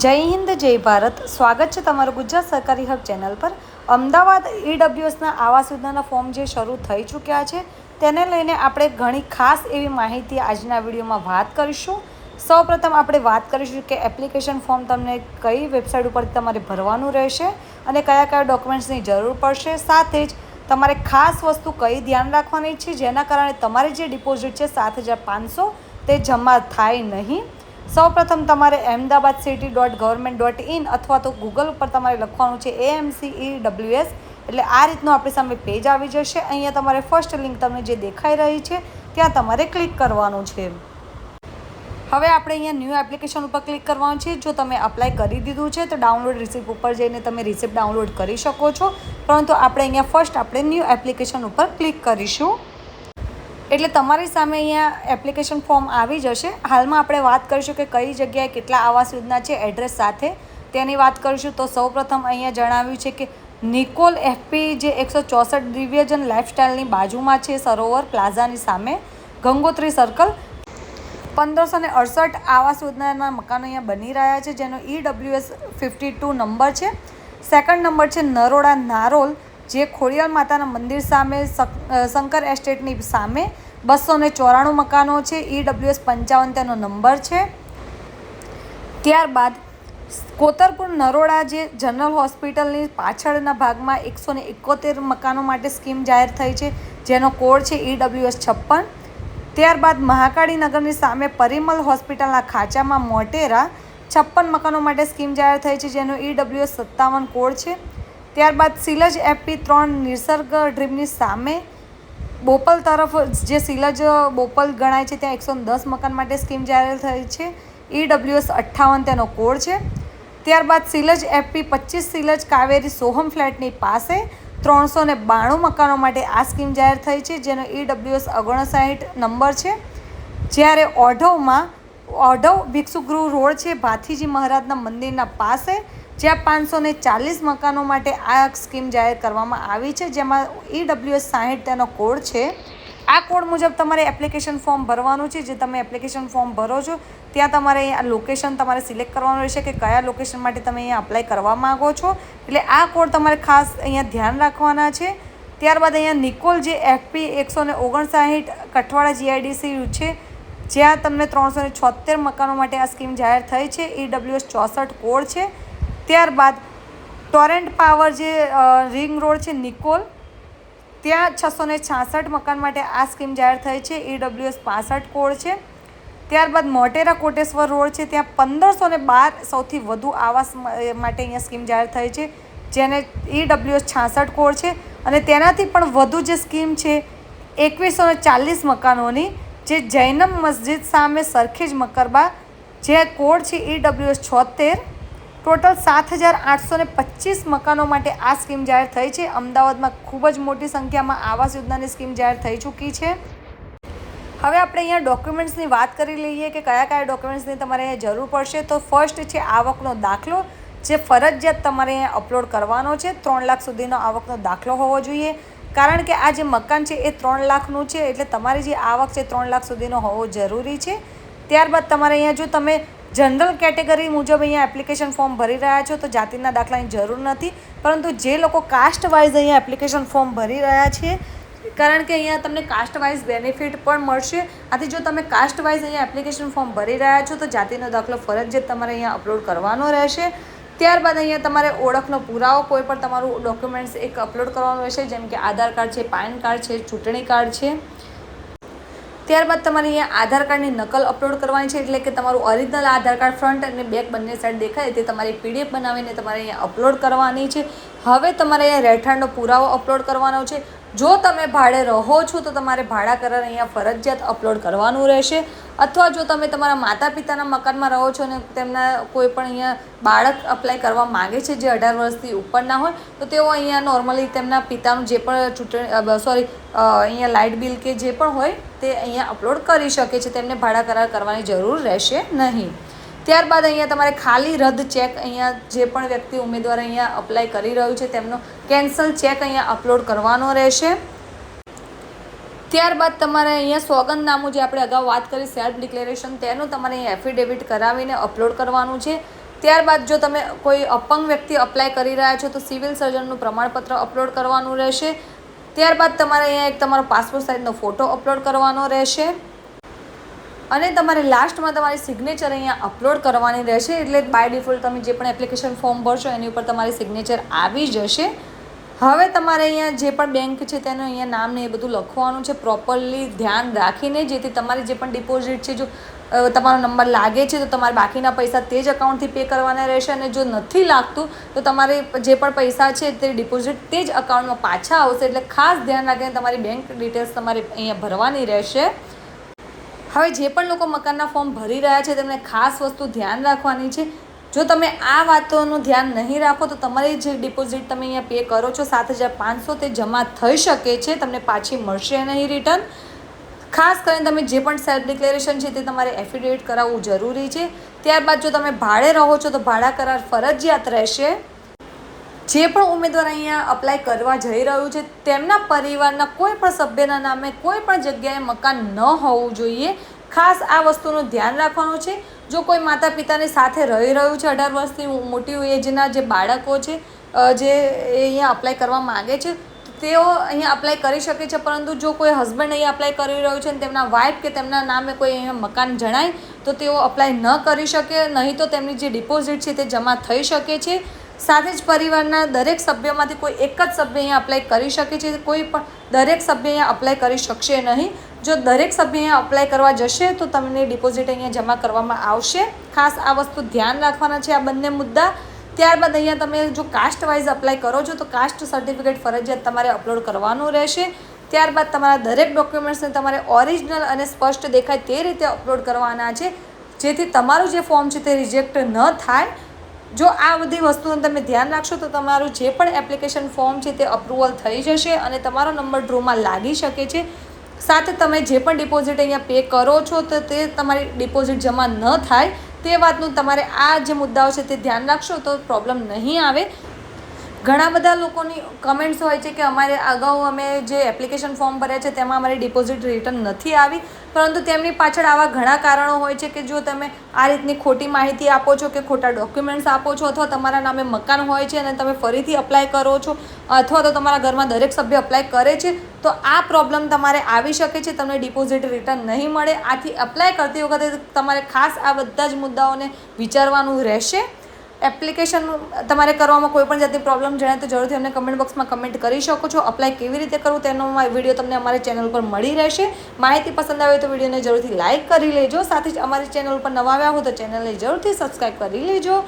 જય હિન્દ જય ભારત। સ્વાગત છે તમારું ગુજરાત સરકારી હબ ચેનલ પર। અમદાવાદ ઈડબ્લ્યુએસના આવાસ યોજનાના ફોર્મ જે શરૂ થઈ ચૂક્યા છે તેને લઈને આપણે ઘણી ખાસ એવી માહિતી આજના વિડીયોમાં વાત કરીશું। સૌપ્રથમ આપણે વાત કરીશું કે એપ્લિકેશન ફોર્મ તમને કઈ વેબસાઇટ ઉપર તમારે ભરવાનું રહેશે અને કયા કયા ડોક્યુમેન્ટ્સની જરૂર પડશે, સાથે જ તમારે ખાસ વસ્તુ કઈ ધ્યાન રાખવાની છે જેના કારણે તમારી જે ડિપોઝિટ છે 7,500 તે જમા થાય નહીં। સૌપ્રથમ તમારે ahmedabadcity.government.in અથવા તો ગૂગલ ઉપર તમારે લખવાનું છે AMCEWS, એટલે આ રીતનું આપણી સામે પેજ આવી જશે। અહીંયા તમારે ફર્સ્ટ લિંક તમને જે દેખાઈ રહી છે ત્યાં તમારે ક્લિક કરવાનું છે। હવે આપણે અહીંયા ન્યૂ એપ્લિકેશન ઉપર ક્લિક કરવાનું છે। જો તમે અપ્લાય કરી દીધું છે તો ડાઉનલોડ રિસિપ્ટ ઉપર જઈને તમે રિસિપ્ટ ડાઉનલોડ કરી શકો છો, પરંતુ આપણે અહીંયા ફર્સ્ટ આપણે ન્યૂ એપ્લિકેશન ઉપર ક્લિક કરીશું એટલે તમારી સામે અહીંયા એપ્લિકેશન ફોર્મ આવી જશે। હાલમાં આપણે વાત કરીશું કે કઈ જગ્યાએ કેટલા આવાસ યોજના છે એડ્રેસ સાથે તેની વાત કરીશું। તો સૌપ્રથમ અહીંયા જણાવ્યું છે કે નિકોલ એફપી જે 164 દિવ્યજન લાઇફસ્ટાઇલની બાજુમાં છે, સરોવર પ્લાઝાની સામે, ગંગોત્રી સર્કલ। 1568 આવાસ યોજનાના મકાનો અહીંયા બની રહ્યા છે જેનો EWS 52 નંબર છે। સેકન્ડ નંબર છે નરોડા નારોલ જે ખોડિયાર માતાના મંદિર સામે, શંકર એસ્ટેટની સામે 294 મકાનો છે, EWS 55 તેનો નંબર છે। ત્યારબાદ કોતરપુર નરોડા જે જનરલ હોસ્પિટલની પાછળના ભાગમાં 171 મકાનો માટે સ્કીમ જાહેર થઈ છે જેનો કોડ છે EWS 56। ત્યારબાદ મહાકાળી નગરની સામે પરિમલ હોસ્પિટલના ખાંચામાં મોટેરા 56 મકાનો માટે સ્કીમ જાહેર થઈ છે જેનો EWS 57 કોડ છે। ત્યારબાદ સિલજ એફપી 3 નિસર્ગ ડ્રીમની સામે બોપલ તરફ જે સિલજ બોપલ ગણાય છે ત્યાં 110 મકાન માટે સ્કીમ જાહેર થઈ છે, EWS 58 તેનો કોડ છે। ત્યારબાદ સિલજ એફપી 25 સિલજ કાવેરી સોહમ ફ્લેટની પાસે 392 મકાનો માટે આ સ્કીમ જાહેર થઈ છે જેનો EWS 59 નંબર છે। જ્યારે ઓઢવ ભિક્ષુગૃહ રોડ છે ભાથીજી મહારાજના મંદિરના પાસે, જ્યાં 540 મકાનો માટે આ સ્કીમ જાહેર કરવામાં આવી છે જેમાં EWS 60 તેનો કોડ છે। આ કોડ મુજબ તમારે એપ્લિકેશન ફોર્મ ભરવાનું છે। જે તમે એપ્લિકેશન ફોર્મ ભરો છો ત્યાં તમારે અહીંયા લોકેશન તમારે સિલેક્ટ કરવાનું રહેશે કે કયા લોકેશન માટે તમે અહીંયા અપ્લાય કરવા માગો છો, એટલે આ કોડ તમારે ખાસ અહીંયા ધ્યાન રાખવાના છે। ત્યારબાદ અહીંયા નિકોલ જે એફપી 159 કઠવાડા GIDC છે જ્યાં તમને 376 મકાનો માટે આ સ્કીમ જાહેર થઈ છે, EWS 64 કોડ છે। ત્યારબાદ ટોરેન્ટ પાવર જે રિંગ રોડ છે નિકોલ, ત્યાં 666 મકાન માટે આ સ્કીમ જાહેર થઈ છે, EWS 65 કોડ છે। ત્યારબાદ મોટેરા કોટેશ્વર રોડ છે ત્યાં 1512 સૌથી વધુ આવાસ માટે અહીંયા સ્કીમ જાહેર થઈ છે જેને EWS 66 કોડ છે, અને તેનાથી પણ વધુ જે સ્કીમ છે 2140 મકાનોની જે જૈનમ મસ્જિદ સામે સરખેજ મકરબા જે કોડ છે EWS 76। ટોટલ 7,825 મકાનો માટે આ સ્કીમ જાહેર થઈ છે। અમદાવાદમાં ખૂબ જ મોટી સંખ્યામાં આવાસ યોજનાની સ્કીમ જાહેર થઈ ચૂકી છે। હવે આપણે અહીંયા ડોક્યુમેન્ટ્સની વાત કરી લઈએ કે કયા કયા ડોક્યુમેન્ટ્સની તમારે અહીંયા જરૂર પડશે। તો ફર્સ્ટ છે આવકનો દાખલો જે ફરજિયાત તમારે અહીંયા અપલોડ કરવાનો છે। 3 લાખ સુધીનો આવકનો દાખલો હોવો જોઈએ, કારણ કે આ જે મકાન છે એ 3 લાખનું છે એટલે તમારી જે આવક છે 3 લાખ સુધીનો હોવો જરૂરી છે। ત્યારબાદ તમારે અહીંયા જો તમે જનરલ કેટેગરી મુજબ અહીંયા એપ્લિકેશન ફોર્મ ભરી રહ્યા છો તો જાતિના દાખલાની જરૂર નથી, પરંતુ જે લોકો કાસ્ટ વાઇઝ અહીંયા એપ્લિકેશન ફોર્મ ભરી રહ્યા છે, કારણ કે અહીંયા તમને કાસ્ટ વાઇઝ બેનિફિટ પણ મળશે। આથી જો તમે કાસ્ટ વાઇઝ અહીંયા એપ્લિકેશન ફોર્મ ભરી રહ્યા છો તો જાતિનો દાખલો ફરજિયાત તમારે અહીંયા અપલોડ કરવાનો રહેશે। ત્યારબાદ અહીંયા તમારે ઓળખનો પુરાવો કોઈ પણ તમારું ડોક્યુમેન્ટ્સ એક અપલોડ કરવાનું રહેશે, જેમ કે આધાર કાર્ડ છે, પાન કાર્ડ છે, ચૂંટણી કાર્ડ છે। ત્યારબાદ તમારે અહીંયા આધાર કાર્ડની નકલ અપલોડ કરવાની છે, એટલે કે તમારું ઓરિજિનલ આધાર કાર્ડ ફ્રન્ટ અને બેક બંને સાઈડ દેખાય તે તમારી PDF બનાવીને તમારે અહીંયા અપલોડ કરવાની છે। હવે તમારે અહીંયા રહેઠાણનો પુરાવો અપલોડ કરવાનો છે। જો તમે ભાડે રહો છો તો તમારે ભાડા કરાર અહીંયા ફરજિયાત અપલોડ કરવાનું રહેશે, અથવા જો તમે તમારા માતા પિતાના મકાનમાં રહો છો અને તેમના કોઈ પણ અહીંયા બાળક અપ્લાય કરવા માગે છે જે 18 વર્ષથી ઉપરના હોય તો તેઓ અહીંયા નોર્મલી તેમના પિતાનું જે પણ અહીંયા લાઇટ બિલ કે જે પણ હોય તે અહીંયા અપલોડ કરી શકે છે, તેમને ભાડા કરાર કરવાની જરૂર રહેશે નહીં। ત્યારબાદ અહીંયા તમારે ખાલી રદ ચેક અહીંયા જે પણ વ્યક્તિ ઉમેદવાર અહીંયા અપ્લાય કરી રહ્યું છે તેમનો કેન્સલ ચેક અહીંયા અપલોડ કરવાનો રહેશે। ત્યારબાદ તમારે અહીંયા સોગંદનામું જે આપણે અગાઉ વાત કરી સેલ્ફ ડિક્લેરેશન તેનું તમારે અહીંયા એફિડેવિટ કરાવીને અપલોડ કરવાનું છે। ત્યારબાદ જો તમે કોઈ અપંગ વ્યક્તિ અપ્લાય કરી રહ્યા છો તો સિવિલ સર્જનનું પ્રમાણપત્ર અપલોડ કરવાનું રહેશે. ત્યારબાદ તમારે અહીંયા એક તમારો પાસપોર્ટ સાઇઝનો ફોટો અપલોડ કરવાનો રહેશે અને તમારે લાસ્ટમાં તમારી સિગ્નેચર અહીંયા અપલોડ કરવાની રહેશે. એટલે બાય ડિફોલ્ટ તમે જે પણ એપ્લિકેશન ફોર્મ ભરશો એની ઉપર તમારી સિગ્નેચર આવી જશે. હવે તમારે અહીંયા જે પણ બેંક છે તેનું અહીંયા નામ ને એ બધું લખવાનું છે પ્રોપરલી ધ્યાન રાખીને, જેથી તમારી જે પણ ડિપોઝિટ છે, જો તમારો નંબર લાગે છે તો તમારે બાકીના પૈસા તે જ અકાઉન્ટથી પે કરવાના રહેશે અને જો નથી લાગતું તો તમારે જે પણ પૈસા છે તે ડિપોઝિટ તે જ અકાઉન્ટમાં પાછા આવશે. એટલે ખાસ ધ્યાન રાખીને તમારી બેંક ડિટેલ્સ તમારે અહીંયા ભરવાની રહેશે. હવે જે પણ લોકો મકાનના ફોર્મ ભરી રહ્યા છે તેમને ખાસ વસ્તુ ધ્યાન રાખવાની છે. જો તમે આ વાતોનું ધ્યાન નહીં રાખો તો તમારી જે ડિપોઝિટ તમે અહીંયા પે કરો છો 7,500 તે જમા થઈ શકે છે, તમને પાછી મળશે નહીં રિટર્ન. ખાસ કરીને તમે જે પણ સેલ્ફ ડિક્લેરેશન છે તે તમારે એફિડેવિટ કરાવવું જરૂરી છે. ત્યારબાદ જો તમે ભાડે રહો છો તો ભાડા કરાર ફરજિયાત રહેશે. જે પણ ઉમેદવાર અહીંયા અપ્લાય કરવા જઈ રહ્યું છે તેમના પરિવારના કોઈ પણ સભ્યના નામે કોઈ પણ જગ્યાએ મકાન ન હોવું જોઈએ. ખાસ આ વસ્તુનું ધ્યાન રાખવાનું છે. જો કોઈ માતા પિતાની સાથે રહી રહ્યું છે, 18 વર્ષથી મોટી એજના જે બાળકો છે જે અહીંયા અપ્લાય કરવા માગે છે તેઓ અહીંયા અપ્લાય કરી શકે છે. પરંતુ જો કોઈ હસબન્ડ અહીંયા અપ્લાય કરી રહ્યું છે અને તેમના વાઇફ કે તેમના નામે કોઈ અહીંયા મકાન જણાય તો તેઓ અપ્લાય ન કરી શકે, નહીં તો તેમની જે ડિપોઝિટ છે તે જમા થઈ શકે છે. સાથે જ પરિવારના દરેક સભ્યોમાંથી કોઈ એક જ સભ્ય અહીંયા અપ્લાય કરી શકે છે, કોઈ પણ દરેક સભ્ય અહીંયા અપ્લાય કરી શકશે નહીં. જો દરેક સભ્ય અહીંયા અપ્લાય કરવા જશે તો તમને ડિપોઝિટ અહીંયા જમા કરવામાં આવશે. ખાસ આ વસ્તુ ધ્યાન રાખવાના છે, આ બંને મુદ્દા. ત્યારબાદ અહીંયા તમે જો કાસ્ટ વાઇઝ અપ્લાય કરો છો તો કાસ્ટ સર્ટિફિકેટ ફરજિયાત તમારે અપલોડ કરવાનું રહેશે. ત્યારબાદ તમારા દરેક ડોક્યુમેન્ટ્સને તમારે ઓરિજિનલ અને સ્પષ્ટ દેખાય તે રીતે અપલોડ કરવાના છે, જેથી તમારું જે ફોર્મ છે તે રિજેક્ટ ન થાય. જો આ બધી વસ્તુનું તમે ધ્યાન રાખશો તો તમારું જે પણ એપ્લિકેશન ફોર્મ છે તે અપ્રુવલ થઈ જશે અને તમારો નંબર ડ્રોમાં લાગી શકે છે. સાથે તમે જે પણ ડિપોઝિટ અહીંયા પે કરો છો તો તે તમારી ડિપોઝિટ જમા ન થાય તે વાતનું તમારે આ જે મુદ્દાઓ છે તે ધ્યાન રાખશો તો પ્રોબ્લેમ નહીં આવે. ઘણા બધા લોકોની કમેન્ટ્સ હોય છે કે અમારે અગાઉ અમે જે એપ્લિકેશન ફોર્મ ભર્યા છે તેમાં અમારી ડિપોઝિટ રિટર્ન નથી આવી, પરંતુ તેમની પાછળ આવા ઘણા કારણો હોય છે કે જો તમે આ રીતની ખોટી માહિતી આપો છો કે ખોટા ડોક્યુમેન્ટ્સ આપો છો અથવા તમારા નામે મકાન હોય છે અને તમે ફરીથી અપ્લાય કરો છો અથવા તો તમારા ઘરમાં દરેક સભ્ય અપ્લાય કરે છે તો આ પ્રોબ્લેમ તમારે આવી શકે છે, તમને ડિપોઝિટ રિટર્ન નહીં મળે. આથી અપ્લાય કરતી વખતે તમારે ખાસ આ બધા જ મુદ્દાઓને વિચારવાનું રહેશે. એપ્લિકેશન તમારે કરવામાં કોઈ પણ જાતની પ્રોબ્લેમ જણાય તો જરૂરથી અમને કમેન્ટ બોક્સમાં કમેન્ટ કરી શકો છો. અપ્લાય કેવી રીતે કરવું તેનો વિડીયો તમને અમારી ચેનલ પર મળી રહેશે. માહિતી પસંદ આવે તો વિડીયોને જરૂરથી લાઇક કરી લેજો. સાથે જ અમારી ચેનલ પર નવા આવ્યા હો તો ચેનલને જરૂરથી સબસ્ક્રાઈબ કરી લેજો.